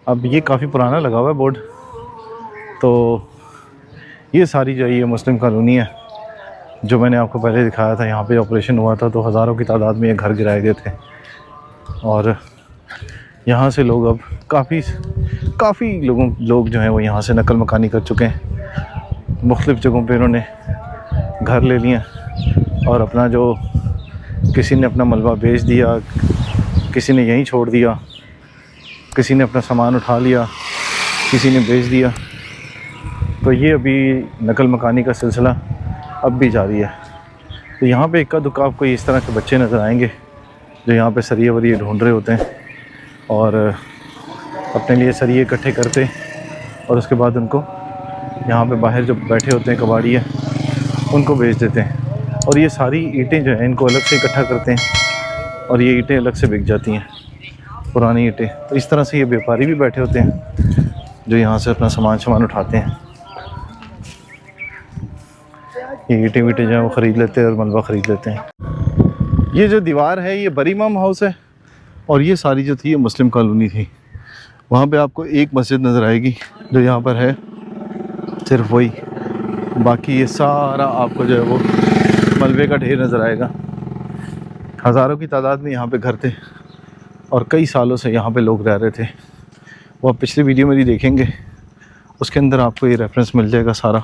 अब ये काफ़ी पुराना लगा हुआ है बोर्ड। तो ये सारी जो है ये मुस्लिम कॉलोनी है जो मैंने आपको पहले दिखाया था। यहाँ पे ऑपरेशन हुआ था तो हज़ारों की तादाद में ये घर गिराए गए थे और यहाँ से लोग अब काफ़ी लोग जो हैं वो यहाँ से नकल मकानी कर चुके हैं। मुख्तलिफ़ जगहों पे इन्होंने घर ले लिए और अपना जो किसी ने अपना मलबा बेच दिया, किसी ने यहीं छोड़ दिया, किसी ने अपना सामान उठा लिया, किसी ने बेच दिया। तो ये अभी नकल मकानी का सिलसिला अब भी जारी है। तो यहाँ पे इक्का दुक्का आपको इस तरह के बच्चे नज़र आएंगे जो यहाँ पे सरिये वरिये ढूंढ रहे होते हैं और अपने लिए सरिये इकट्ठे करते और उसके बाद उनको यहाँ पे बाहर जो बैठे होते हैं कबाड़ी है उनको बेच देते हैं। और ये सारी ईंटें जो हैं इनको अलग से इकट्ठा करते हैं और ये ईंटें अलग से बिक जाती हैं, पुरानी ईंटें। तो इस तरह से ये व्यापारी भी बैठे होते हैं जो यहाँ से अपना सामान उठाते हैं। ये ईंटें वीटें जो हैं वो ख़रीद लेते हैं और मलबा ख़रीद लेते हैं। ये जो दीवार है ये बरीमाम हाउस है और ये सारी जो थी ये मुस्लिम कॉलोनी थी। वहाँ पे आपको एक मस्जिद नज़र आएगी जो यहाँ पर है, सिर्फ वही। बाकी ये सारा आपको जो है वो मलबे का ढेर नज़र आएगा। हज़ारों की तादाद में यहाँ पे घर थे और कई सालों से यहाँ पे लोग रह रहे थे। वो आप पिछली वीडियो मेरी देखेंगे, उसके अंदर आपको ये रेफरेंस मिल जाएगा सारा।